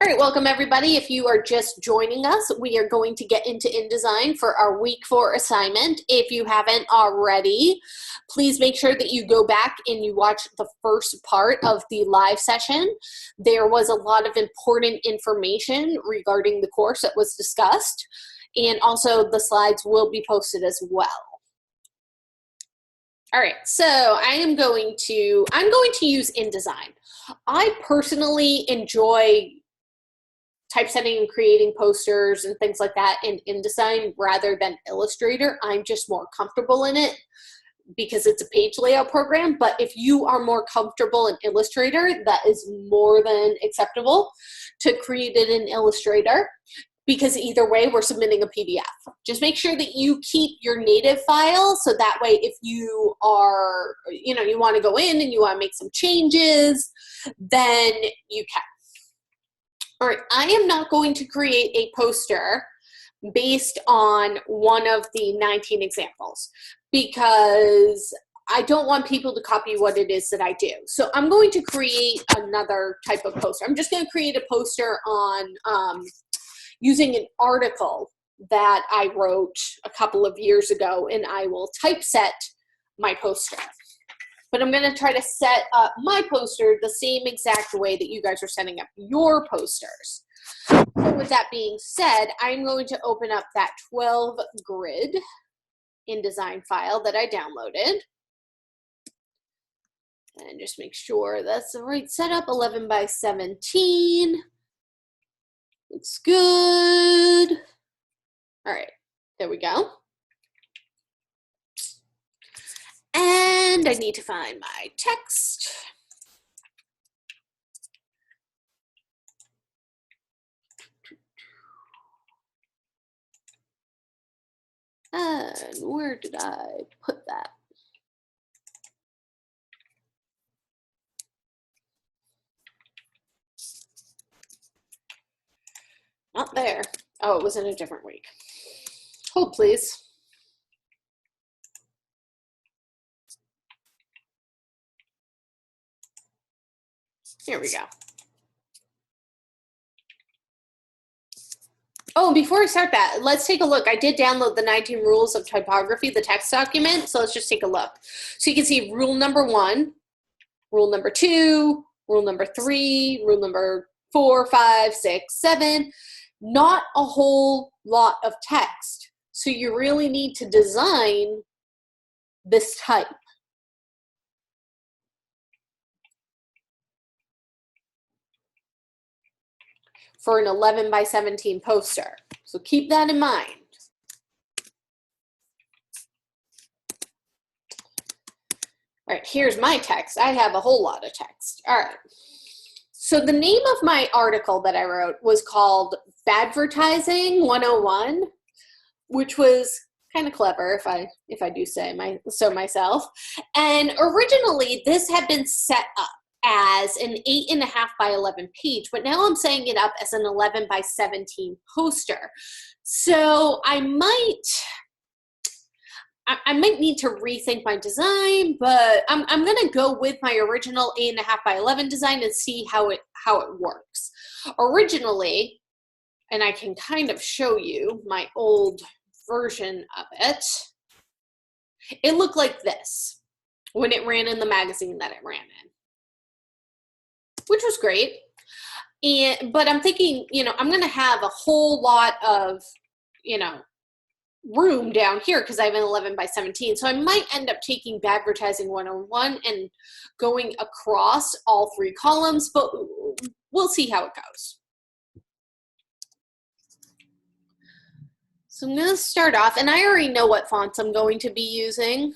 All right, welcome everybody. If you are just joining us, we are going to get into InDesign for our week 4 assignment. If you haven't already, please make sure that you go back and you watch the first part of the live session. There was a lot of important information regarding the course that was discussed, and also the slides will be posted as well. All right, so I'm going to use InDesign. I personally enjoy typesetting and creating posters and things like that in InDesign rather than Illustrator. I'm just more comfortable in it because it's a page layout program. But if you are more comfortable in Illustrator, that is more than acceptable to create it in Illustrator, because either way we're submitting a PDF. Just make sure that you keep your native file, so that way if you are, you want to go in and you want to make some changes, then you can. All right, I am not going to create a poster based on one of the 19 examples because I don't want people to copy what it is that I do. So I'm going to create another type of poster. I'm just going to create a poster on using an article that I wrote a couple of years ago, and I will typeset my poster. But I'm going to try to set up my poster the same exact way that you guys are setting up your posters. So with that being said, I'm going to open up that 12 grid InDesign file that I downloaded. And just make sure that's the right setup, 11 by 17. Looks good. All right, there we go. And I need to find my text. And where did I put that? Not there. Oh, it was in a different week. Hold, please. Here we go. Oh, before I start that, let's take a look. I did download the 19 rules of typography, the text document, so let's just take a look. So you can see rule number 1, rule number 2, rule number 3, rule number 4, 5, 6, 7. Not a whole lot of text. So you really need to design this type. For an 11 by 17 poster. So keep that in mind. All right, here's my text. I have a whole lot of text. All right. So the name of my article that I wrote was called Badvertising 101, which was kind of clever if I do say so myself. And originally this had been set up as an 8.5 by 11 page, but now I'm setting it up as an 11 by 17 poster. So I might need to rethink my design, but I'm gonna go with my original 8.5 by 11 design and see how it works. Originally, and I can kind of show you my old version of it, it looked like this when it ran in the magazine that it ran in, which was great. But I'm thinking, I'm going to have a whole lot of, room down here because I have an 11 by 17. So I might end up taking Badvertising 101 and going across all 3 columns, but we'll see how it goes. So I'm going to start off, and I already know what fonts I'm going to be using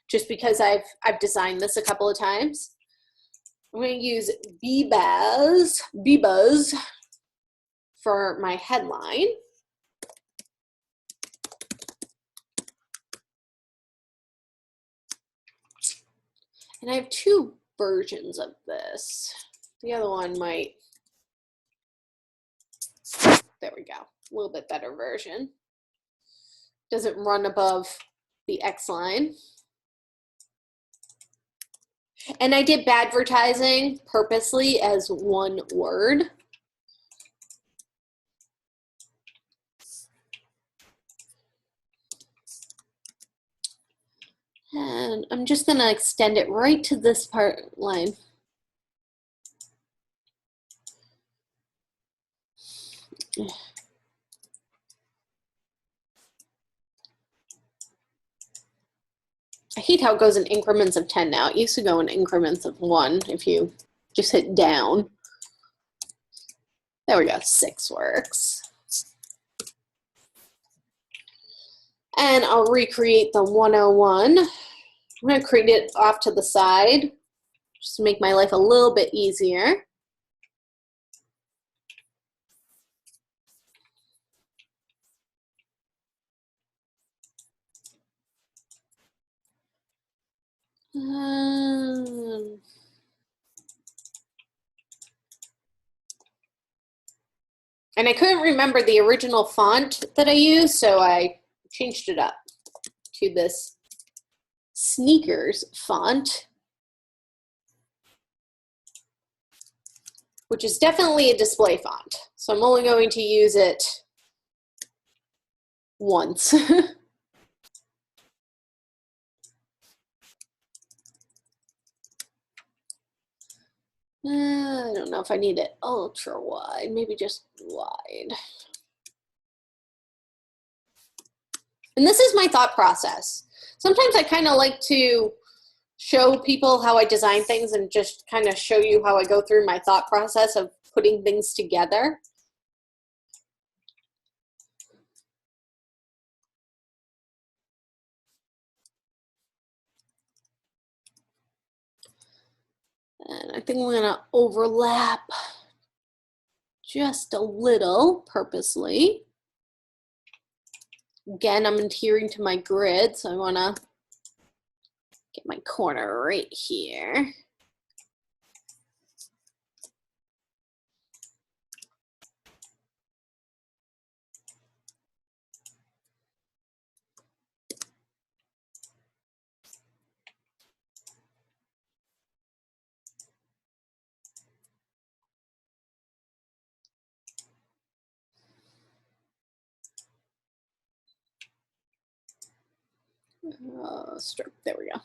just because I've designed this a couple of times. I'm going to use BBuzz for my headline. And I have 2 versions of this. The other one might, there we go, a little bit better version. Doesn't run above the X line. And I did Badvertising purposely as one word And I'm just going to extend it right to this part line. I hate how it goes in increments of 10 now. It used to go in increments of 1 if you just hit down. There we go, 6 works. And I'll recreate the 101. I'm going to create it off to the side just to make my life a little bit easier. And I couldn't remember the original font that I used, so I changed it up to this Sneakers font, which is definitely a display font. So I'm only going to use it once. I don't know if I need it ultra wide, maybe just wide. And this is my thought process. Sometimes I kind of like to show people how I design things and just kind of show you how I go through my thought process of putting things together. And I think I'm gonna overlap just a little purposely. Again, I'm adhering to my grid, so I wanna get my corner right here. Stroke, there we go.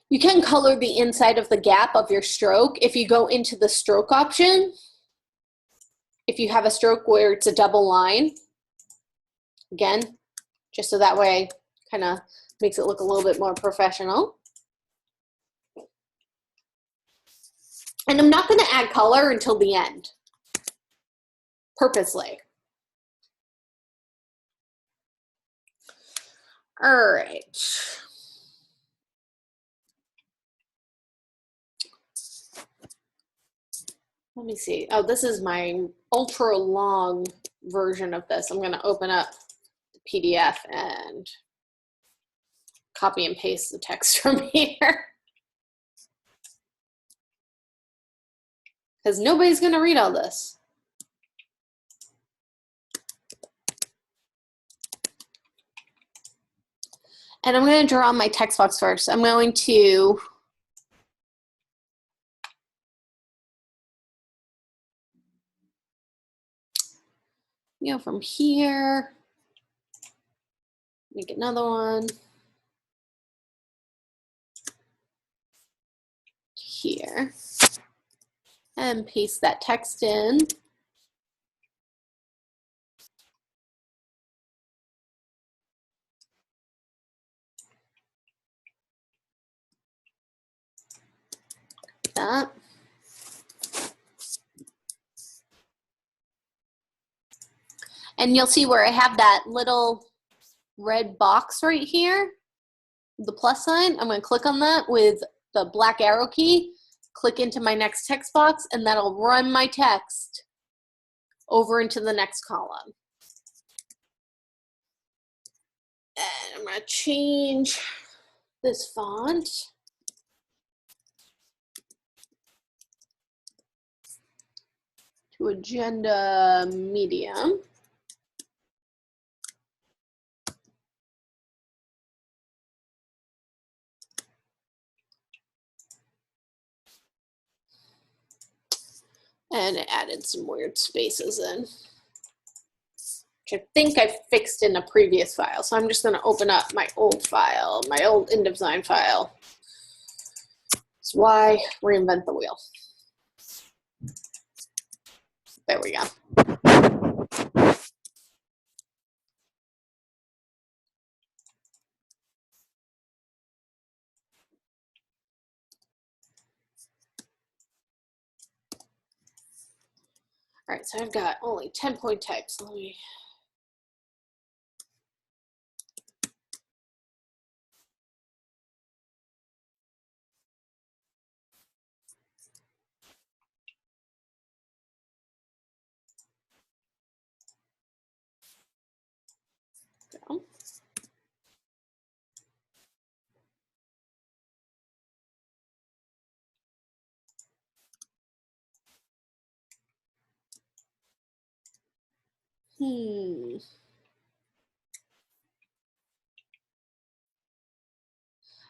You can color the inside of the gap of your stroke if you go into the stroke option. If you have a stroke where it's a double line, again, just so that way kind of makes it look a little bit more professional. And I'm not going to add color until the end, purposely. All right. Let me see. Oh, this is my ultra long version of this. I'm going to open up the PDF and copy and paste the text from here. Because nobody's going to read all this. And I'm going to draw my text box first. I'm going to go from here, make another one, here, and paste that text in. That. And you'll see where I have that little red box right here, the plus sign. I'm going to click on that with the black arrow key, click into my next text box, and that'll run my text over into the next column. And I'm going to change this font to Agenda Medium. And it added some weird spaces in. which I think I fixed in a previous file. So I'm just going to open up my old file, my old InDesign file. That's why reinvent the wheel. There we go. All right, so I've got only 10 point types. Let me. Go.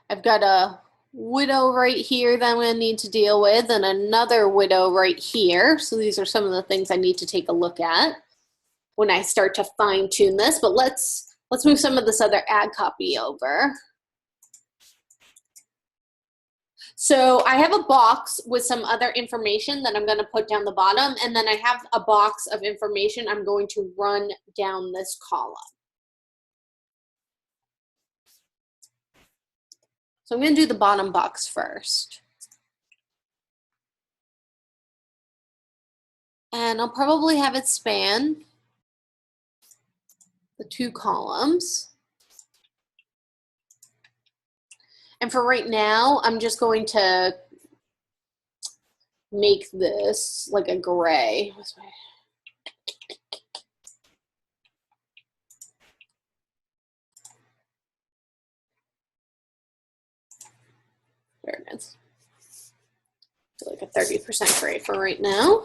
I've got a widow right here that I'm going to need to deal with, and another widow right here. So these are some of the things I need to take a look at when I start to fine tune this. But let's move some of this other ad copy over. So I have a box with some other information that I'm going to put down the bottom, and then I have a box of information I'm going to run down this column. So I'm going to do the bottom box first. And I'll probably have it span the 2 columns. And for right now, I'm just going to make this like a gray. There it is. Like a 30% gray for right now.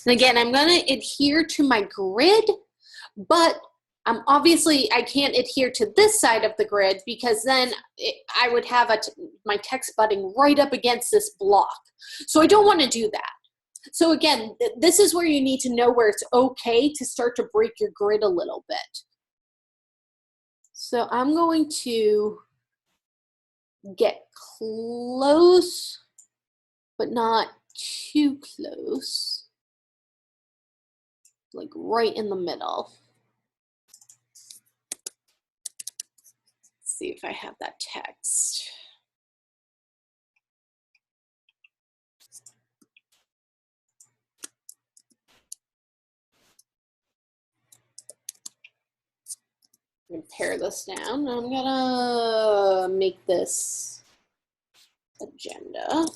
And again, I'm going to adhere to my grid, but obviously I can't adhere to this side of the grid because then I would have my text butting right up against this block. So I don't want to do that. So again, this is where you need to know where it's okay to start to break your grid a little bit. So I'm going to get close, but not too close. Like right in the middle. Let's see if I have that text. I'm gonna pare this down. I'm gonna make this agenda.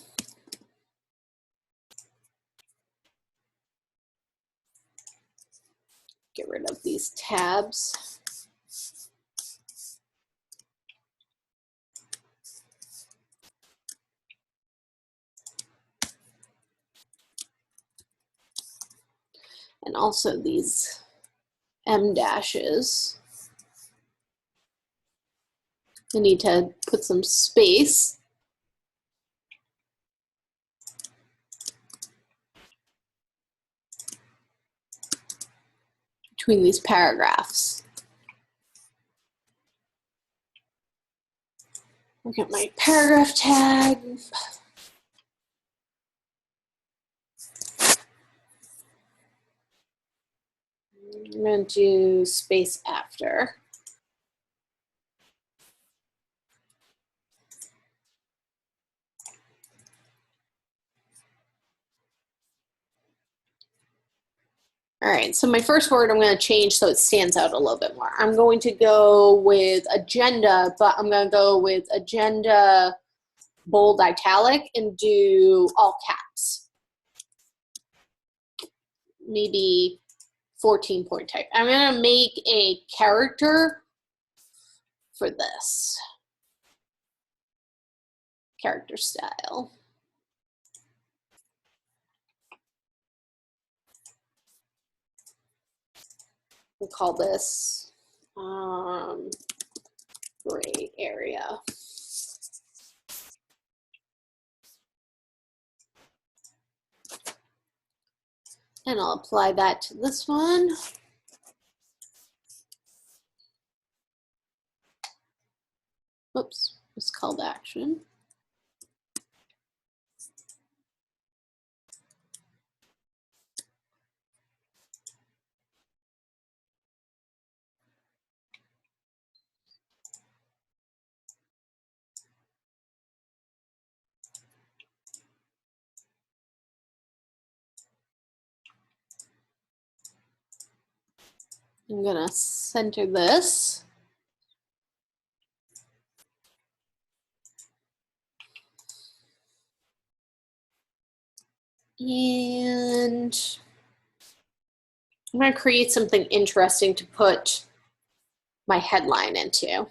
Get rid of these tabs. And also these M dashes. I need to put some space between these paragraphs. Look at my paragraph tag. I'm going to do space after. All right, so my first word I'm going to change so it stands out a little bit more. I'm going to go with agenda, but I'm going to go with agenda bold italic and do all caps. Maybe 14 point type. I'm going to make a character for this. Character style. We'll call this gray area. And I'll apply that to this one. Oops, it's call to action. I'm gonna center this. And I'm gonna create something interesting to put my headline into.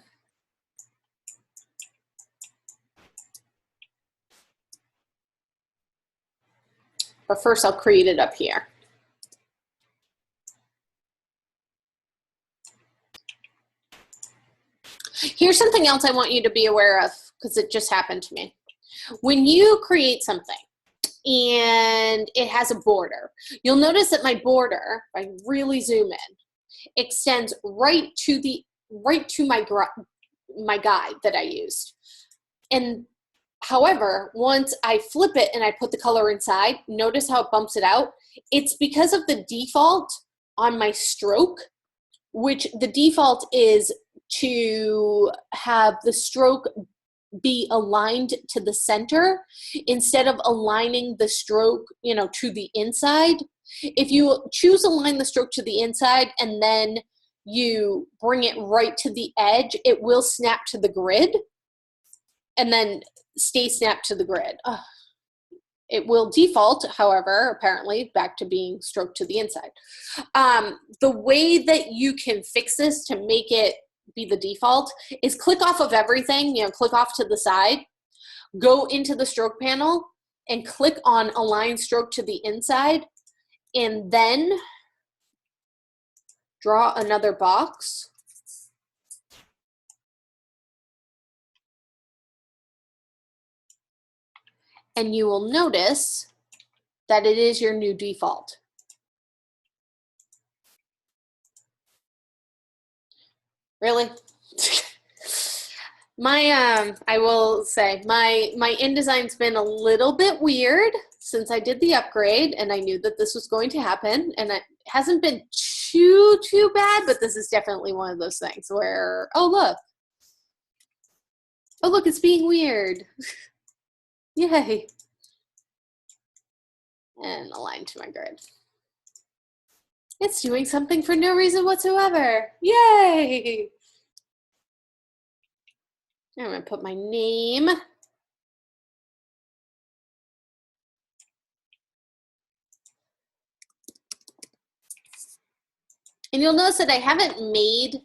But first I'll create it up here. Here's something else I want you to be aware of, because it just happened to me. When you create something and it has a border, you'll notice that my border, if I really zoom in, extends right to my guide that I used. And however, once I flip it and I put the color inside, notice how it bumps it out? It's because of the default on my stroke, which the default is to have the stroke be aligned to the center instead of aligning the stroke, to the inside. If you choose align the stroke to the inside and then you bring it right to the edge, it will snap to the grid and then stay snapped to the grid. It will default, however, apparently back to being stroked to the inside. The way that you can fix this to make it be the default is click off of everything, click off to the side, go into the stroke panel and click on align stroke to the inside, and then draw another box. And you will notice that it is your new default. Really? I will say my InDesign's been a little bit weird since I did the upgrade, and I knew that this was going to happen, and it hasn't been too bad, but this is definitely one of those things where, oh look, it's being weird. Yay. And align to my grid. It's doing something for no reason whatsoever. Yay! I'm going to put my name. And you'll notice that I haven't made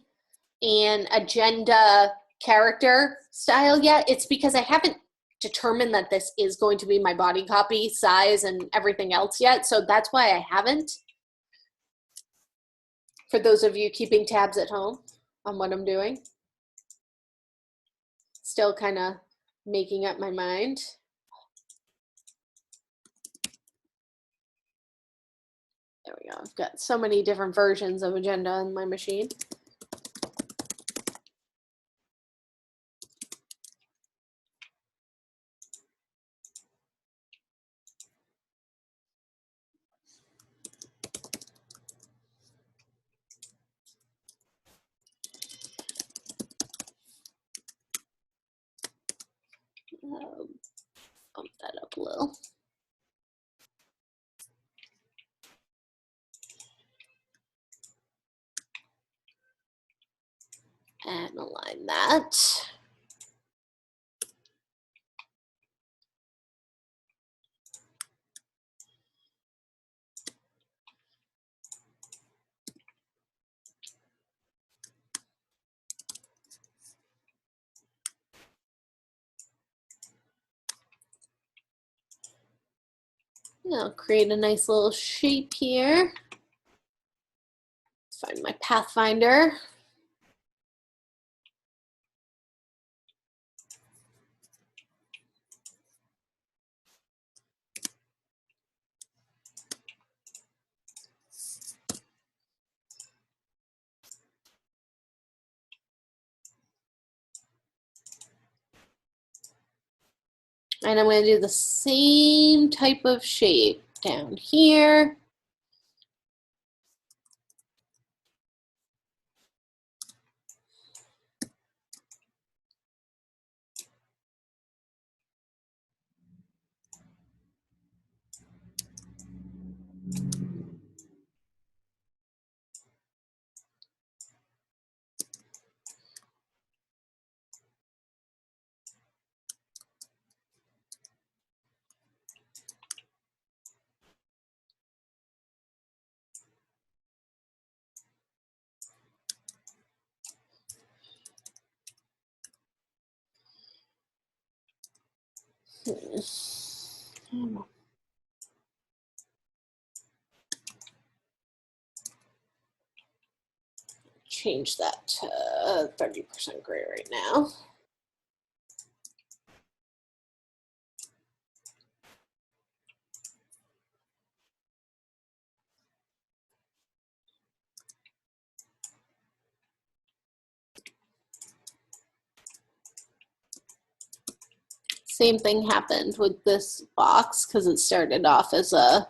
an agenda character style yet. It's because I haven't determined that this is going to be my body copy size and everything else yet. So that's why I haven't. For those of you keeping tabs at home on what I'm doing. Still kind of making up my mind. There we go. I've got so many different versions of agenda on my machine. Bump that up a little. And align that. I'll create a nice little shape here. Find my Pathfinder. And I'm going to do the same type of shape down here. Change that to 30% gray right now. Same thing happened with this box because it started off as a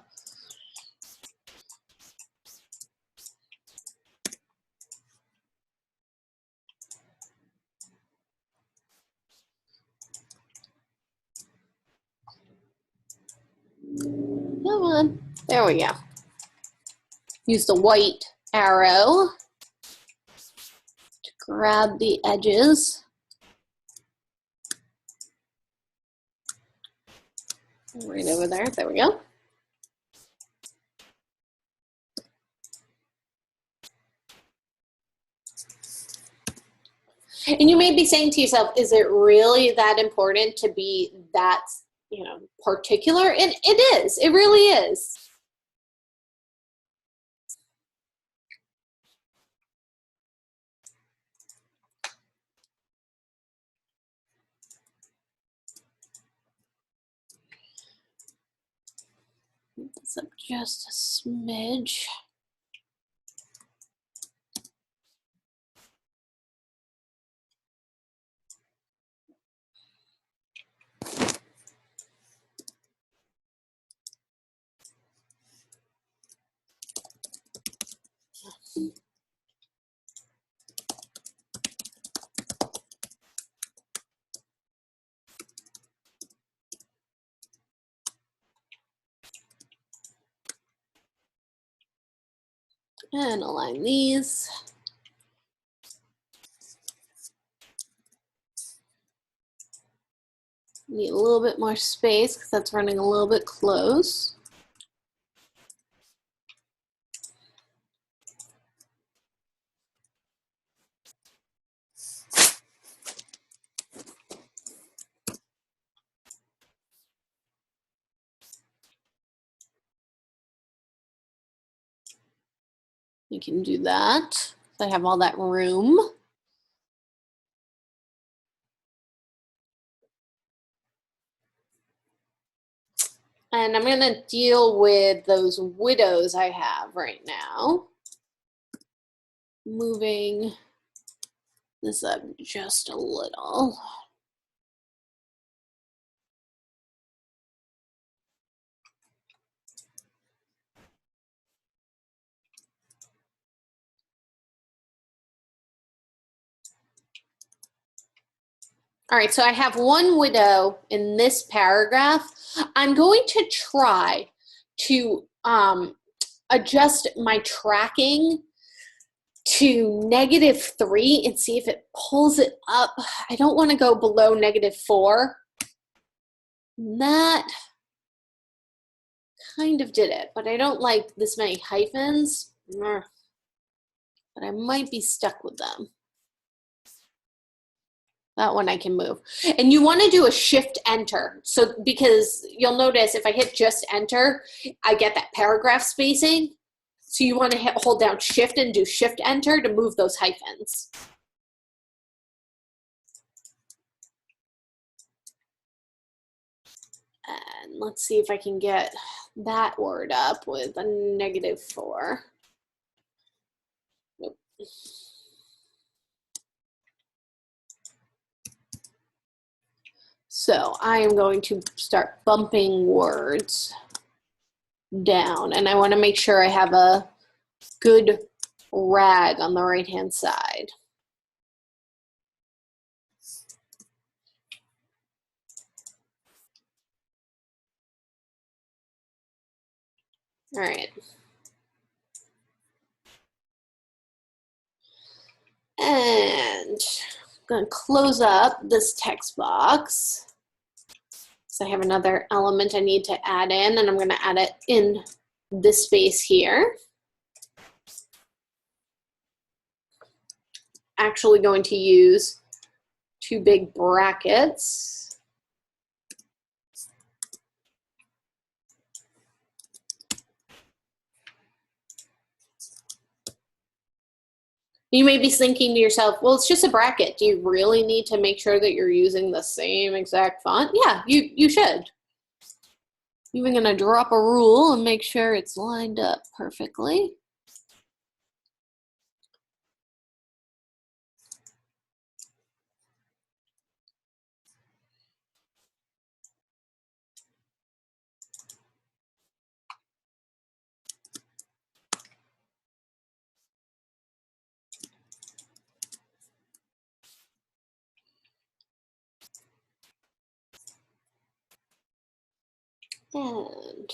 come on, there we go. Use the white arrow to grab the edges. Right over there, there we go. And you may be saying to yourself, is it really that important to be that, particular? And it is, it really is. Move this up just a smidge. And align these. Need a little bit more space because that's running a little bit close. You can do that. So I have all that room. And I'm going to deal with those widows I have right now. Moving this up just a little. All right, so I have one widow in this paragraph. I'm going to try to adjust my tracking to -3 and see if it pulls it up. I don't want to go below -4. That kind of did it, but I don't like this many hyphens. But I might be stuck with them. That one I can move. And you want to do a shift enter. So because you'll notice if I hit just enter, I get that paragraph spacing. So you want to hold down shift and do shift enter to move those hyphens. And let's see if I can get that word up with a -4. Nope. So I am going to start bumping words down, and I want to make sure I have a good rag on the right-hand side. All right. And I'm going to close up this text box. So I have another element I need to add in, and I'm going to add it in this space here. Actually going to use 2 big brackets. You may be thinking to yourself, well, it's just a bracket. Do you really need to make sure that you're using the same exact font? Yeah, you should. Even going to drop a rule and make sure it's lined up perfectly. And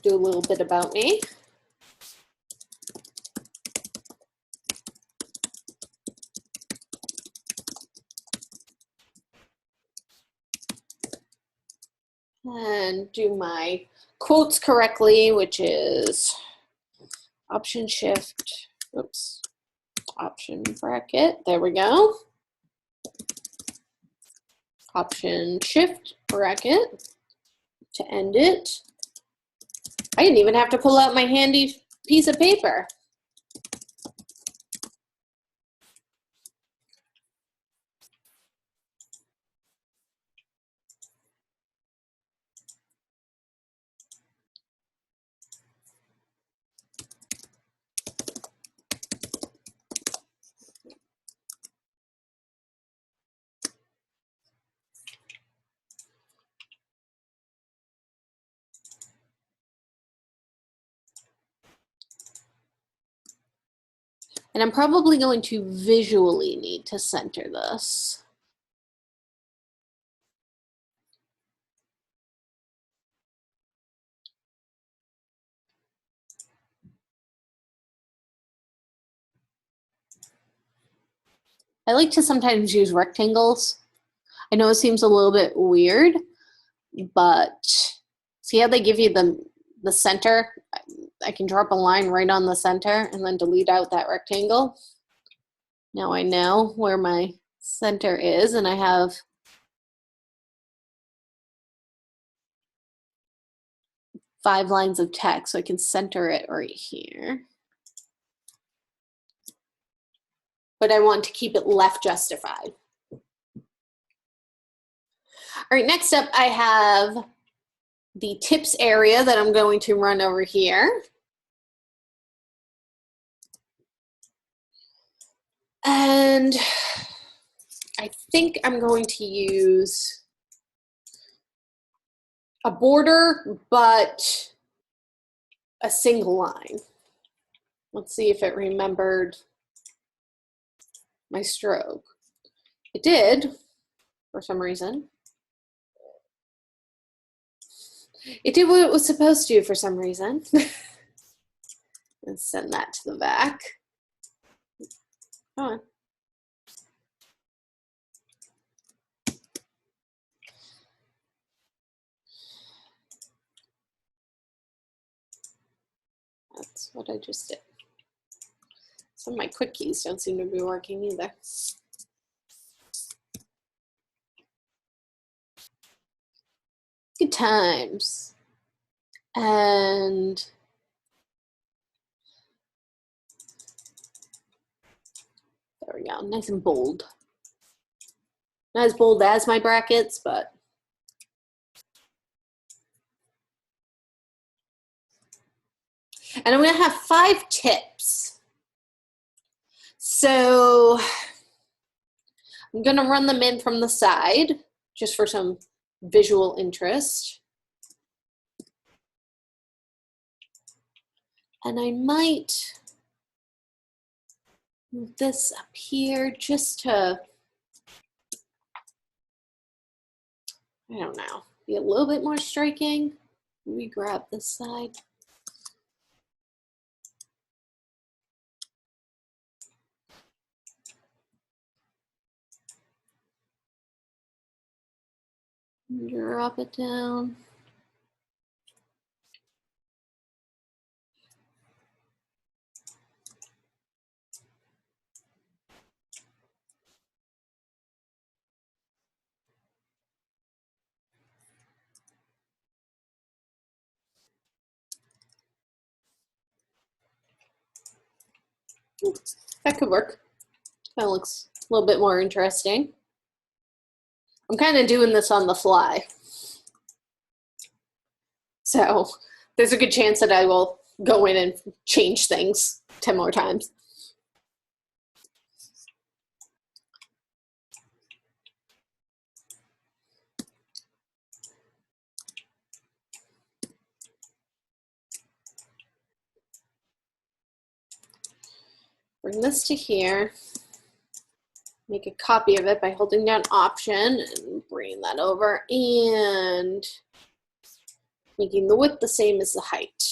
do a little bit about me. And do my quotes correctly, which is Option Shift, oops, Option bracket, there we go. Option Shift bracket to end it. I didn't even have to pull out my handy piece of paper. And I'm probably going to visually need to center this. I like to sometimes use rectangles. I know it seems a little bit weird, but see how they give you the center? I can drop a line right on the center and then delete out that rectangle. Now I know where my center is, and I have five lines of text, so I can center it right here. But I want to keep it left justified. All right, next up I have the tips area that I'm going to run over here. And I think I'm going to use a border, but a single line. Let's see if it remembered my stroke. It did, for some reason. It did what it was supposed to for some reason. Let's send that to the back. Come on. That's what I just did. Some of my quick keys don't seem to be working either. Good times. And There we go, nice and bold. Not as bold as my brackets, but. And I'm gonna have 5 tips. So I'm gonna run them in from the side just for some visual interest. And I might move this up here just to, I don't know, be a little bit more striking. Let me grab this side. Drop it down. That could work. Kind of looks a little bit more interesting. I'm kind of doing this on the fly. So there's a good chance that I will go in and change things 10 more times. Bring this to here. Make a copy of it by holding down Option and bringing that over and making the width the same as the height.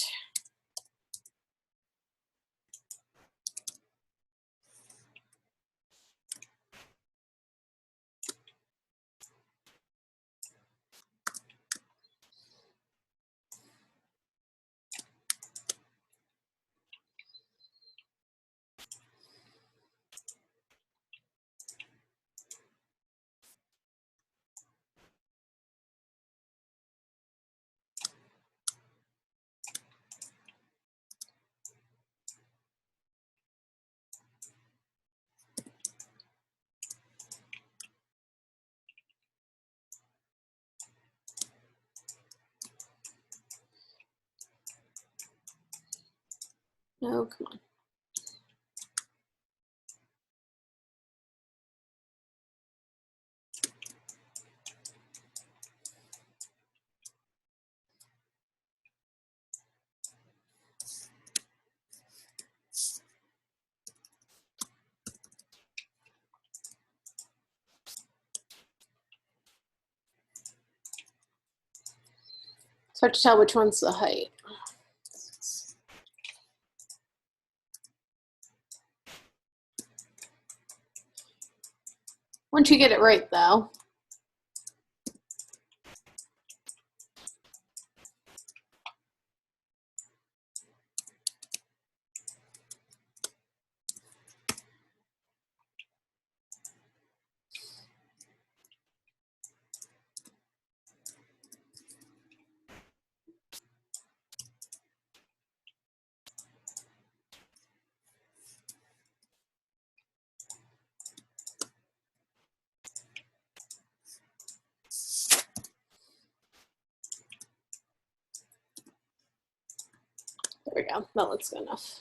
Oh, come on. It's hard to tell which one's the height. Once you get it right, though. There we go. That looks good enough.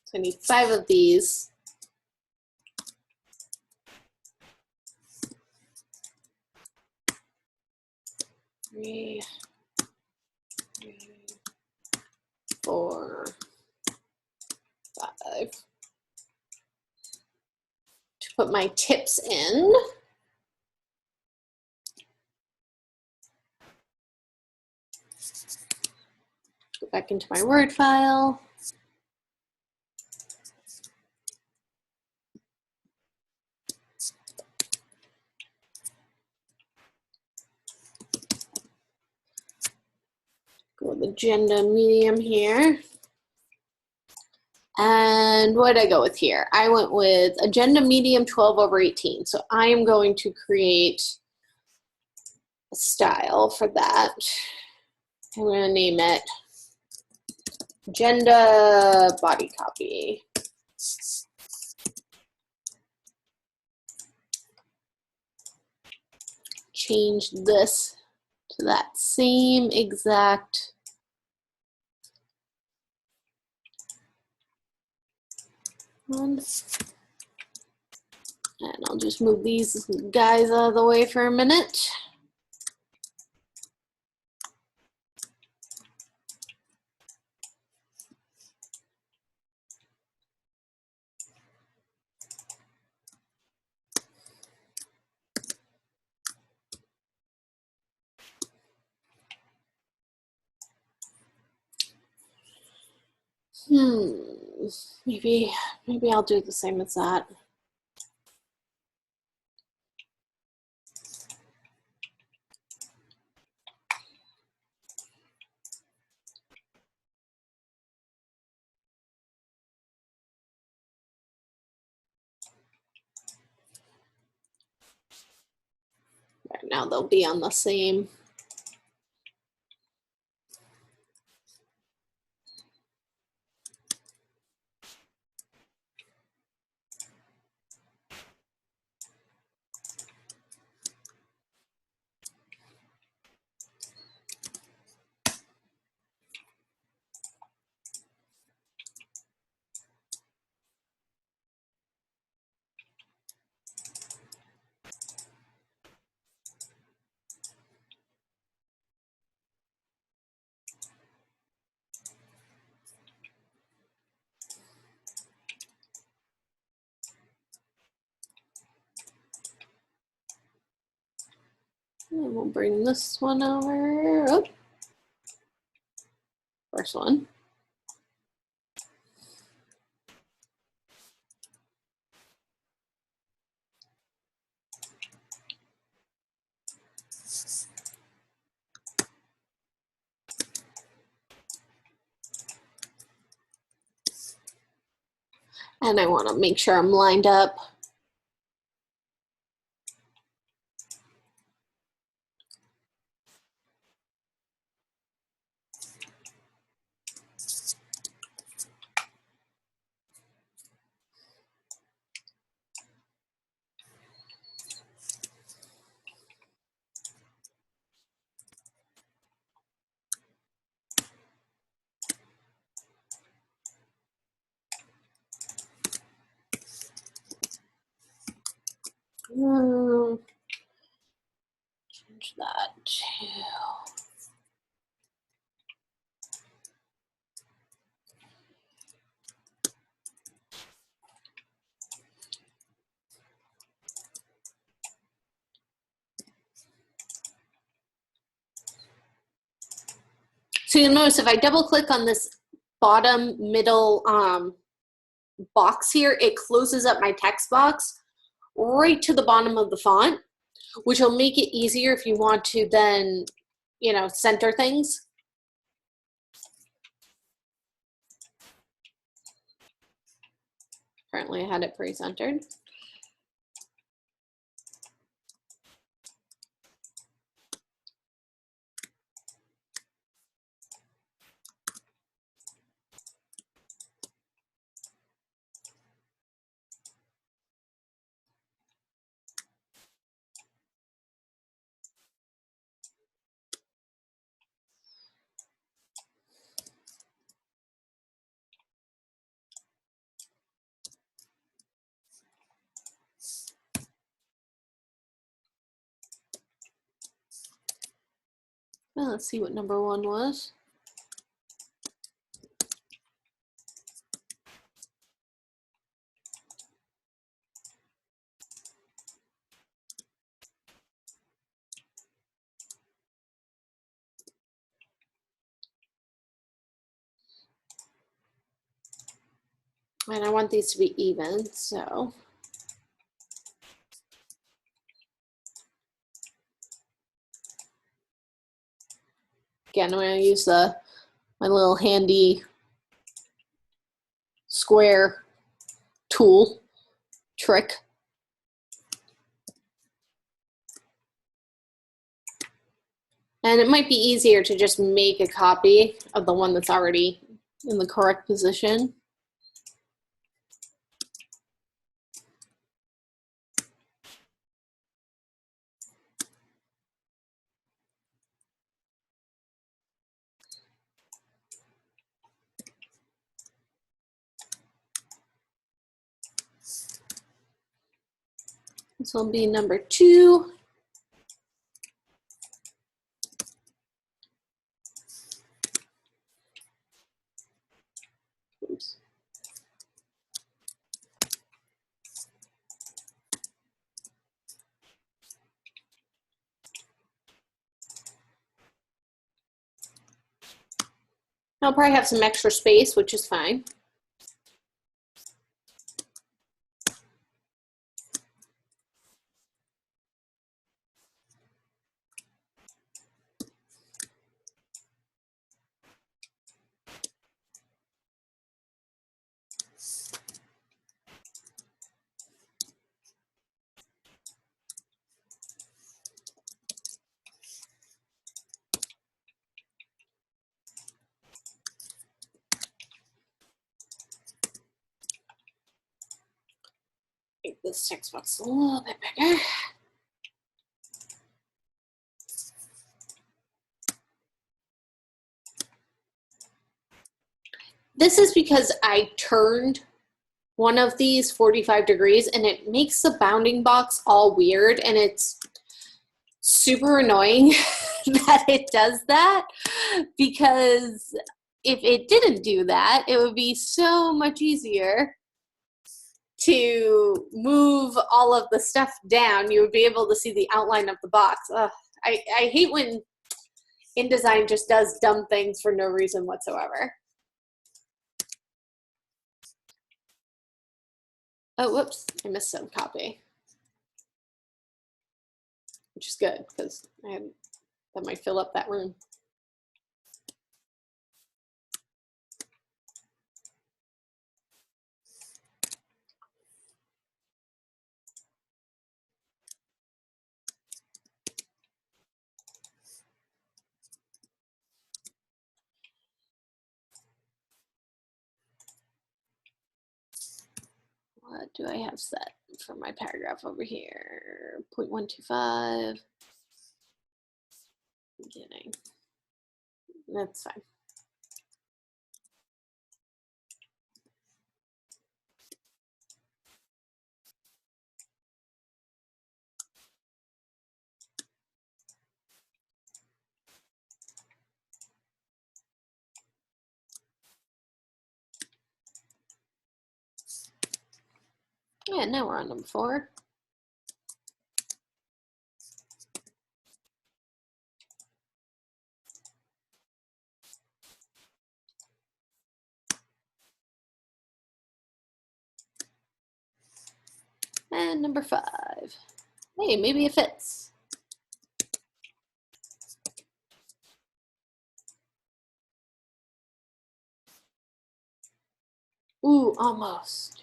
So I need 5 of these. Three, 4, 5. To put my tips in. Go back into my Word file. Go with agenda medium here. And what did I go with here? I went with agenda medium 12/18. So I am going to create a style for that. I'm going to name it Agenda Body Copy. Change this to that same exact one. And I'll just move these guys out of the way for a minute. Maybe I'll do the same as that. Right now they'll be on the same. And we'll bring this one over. Oh. First one. And I want to make sure I'm lined up. Change that to so you'll notice if I double click on this bottom middle box here, it closes up my text box right to the bottom of the font, which will make it easier if you want to then, you know, center things. Apparently I had it pre-centered. Well, let's see what number 1 was. And I want these to be even, so. Again, I'm going to use my little handy square tool trick. And it might be easier to just make a copy of the one that's already in the correct position. This will be number 2. Oops. I'll probably have some extra space, which is fine. Make this text box a little bit bigger. This is because I turned one of these 45 degrees and it makes the bounding box all weird, and it's super annoying that it does that, because if it didn't do that, it would be so much easier to move all of the stuff down. You would be able to see the outline of the box. Ugh, I hate when InDesign just does dumb things for no reason whatsoever. Oh, whoops, I missed some copy. Which is good, because that might fill up that room. What do I have set for my paragraph over here? 0.125. Beginning. That's fine. Yeah, now we're on number 4. And number 5. Hey, maybe it fits. Ooh, almost.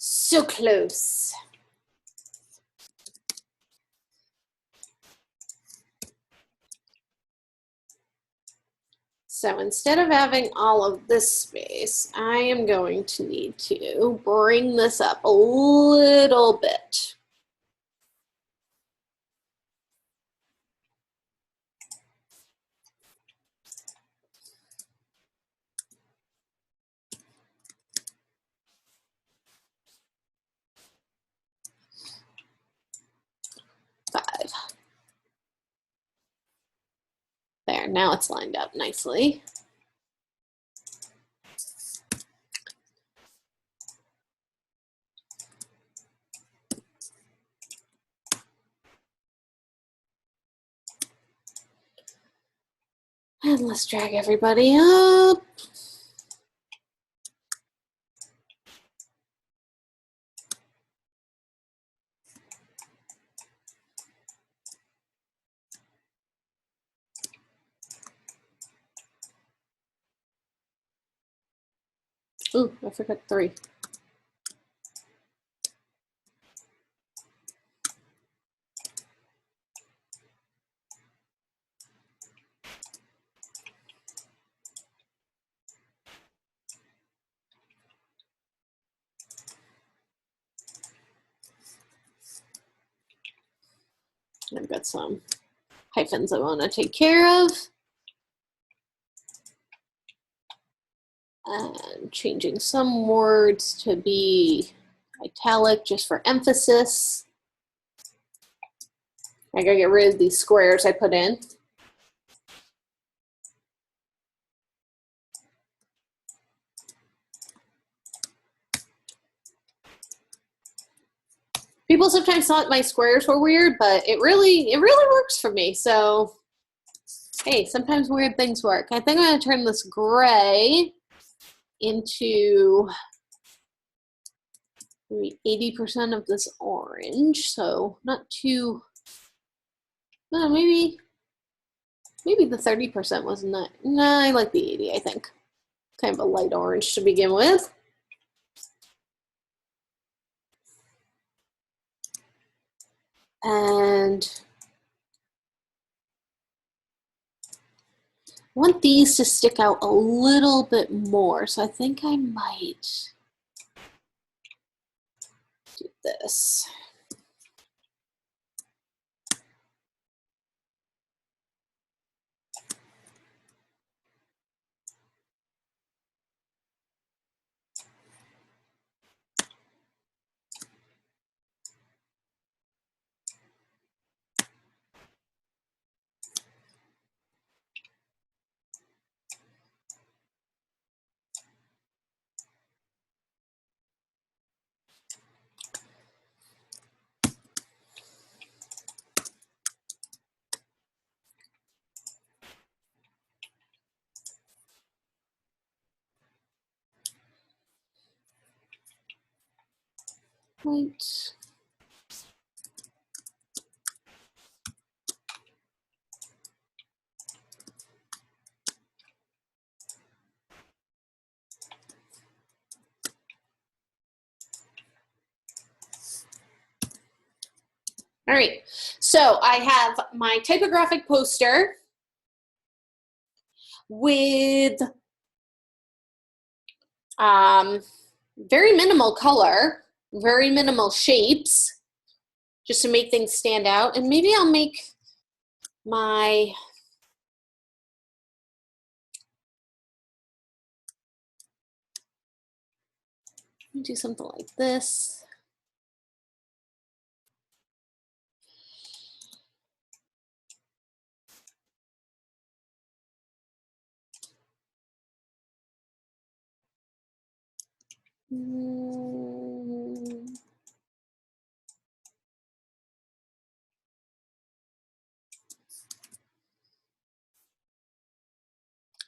So close. So instead of having all of this space, I am going to need to bring this up a little bit. Five. There, now it's lined up nicely. And let's drag everybody up. Ooh, I forgot 3. I've got some hyphens I want to take care of. And changing some words to be italic just for emphasis. I gotta get rid of these squares I put in. People sometimes thought my squares were weird, but it really works for me. So, hey, sometimes weird things work. I think I'm gonna turn this gray into maybe 80% of this orange. So not too, no, maybe the 30% wasn't that. No, I like the 80, I think. Kind of a light orange to begin with. And I want these to stick out a little bit more. So I think I might do this. Right. All right, so I have my typographic poster with very minimal color, very minimal shapes, just to make things stand out. And maybe I'll make my do something like this.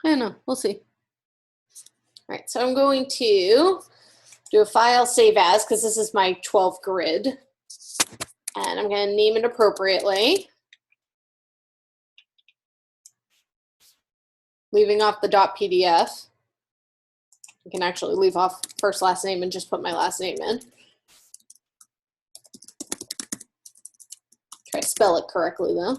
I don't know, we'll see. All right, so I'm going to do a file save as, because this is my 12 grid. And I'm going to name it appropriately. Leaving off the .pdf. I can actually leave off first, last name and just put my last name in. Try to spell it correctly though.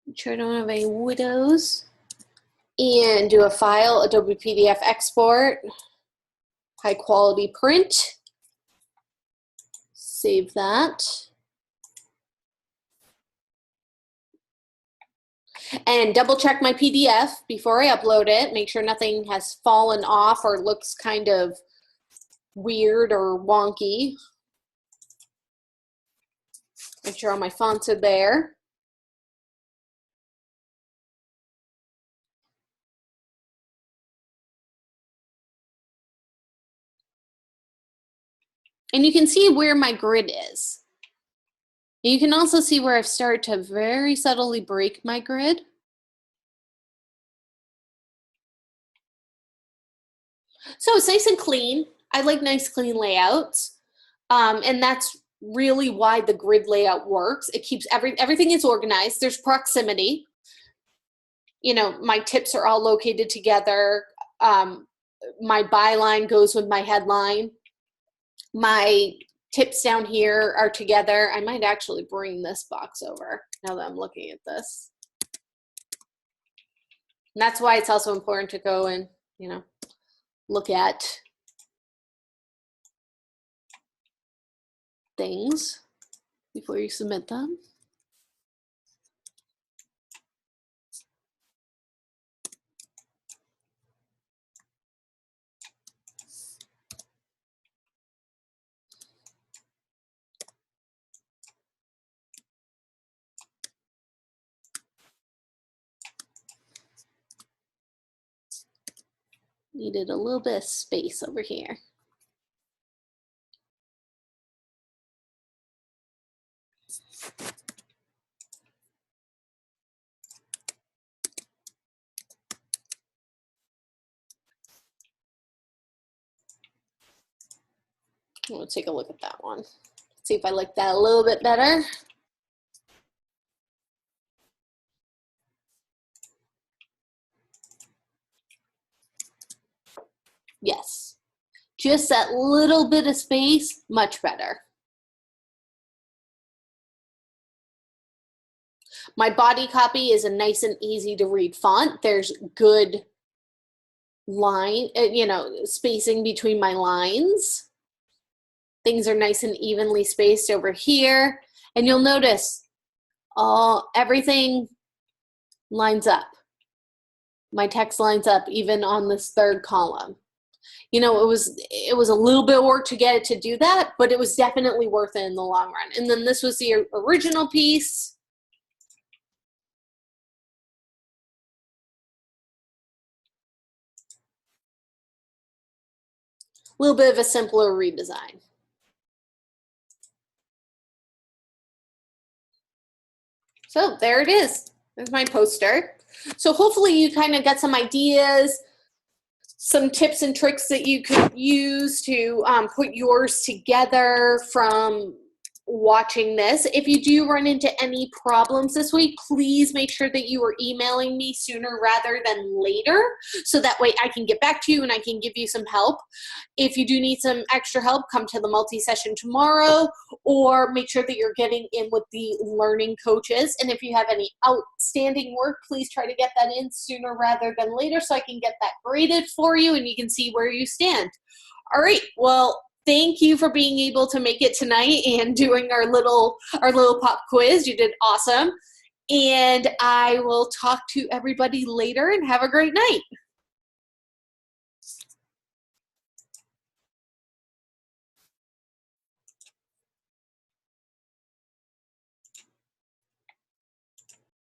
Make sure I don't have any widows. And do a file, Adobe PDF export, high quality print. Save that. And double check my PDF before I upload it. Make sure nothing has fallen off or looks kind of weird or wonky. Make sure all my fonts are there. And you can see where my grid is. You can also see where I've started to very subtly break my grid. So it's nice and clean. I like nice clean layouts. And that's really why the grid layout works. It keeps everything is organized. There's proximity. You know, my tips are all located together. My byline goes with my headline. My tips down here are together. I might actually bring this box over now that I'm looking at this. And that's why it's also important to go and, you know, look at things before you submit them. Needed a little bit of space over here. We'll take a look at that one. See if I like that a little bit better. Yes, just that little bit of space, much better. My body copy is a nice and easy to read font. There's good line, spacing between my lines. Things are nice and evenly spaced over here. And you'll notice everything lines up. My text lines up even on this third column. It was a little bit of work to get it to do that, but it was definitely worth it in the long run. And then this was the original piece. A little bit of a simpler redesign. So there it is. There's my poster. So hopefully you kind of got some ideas, some tips and tricks that you could use to put yours together from watching this. If you do run into any problems this week, please make sure that you are emailing me sooner rather than later, so that way I can get back to you and I can give you some help. If you do need some extra help, come to the multi-session tomorrow, or make sure that you're getting in with the learning coaches. And if you have any outstanding work, please try to get that in sooner rather than later so I can get that graded for you and you can see where you stand. All right, well, thank you for being able to make it tonight and doing our little pop quiz. You did awesome. And I will talk to everybody later and have a great night.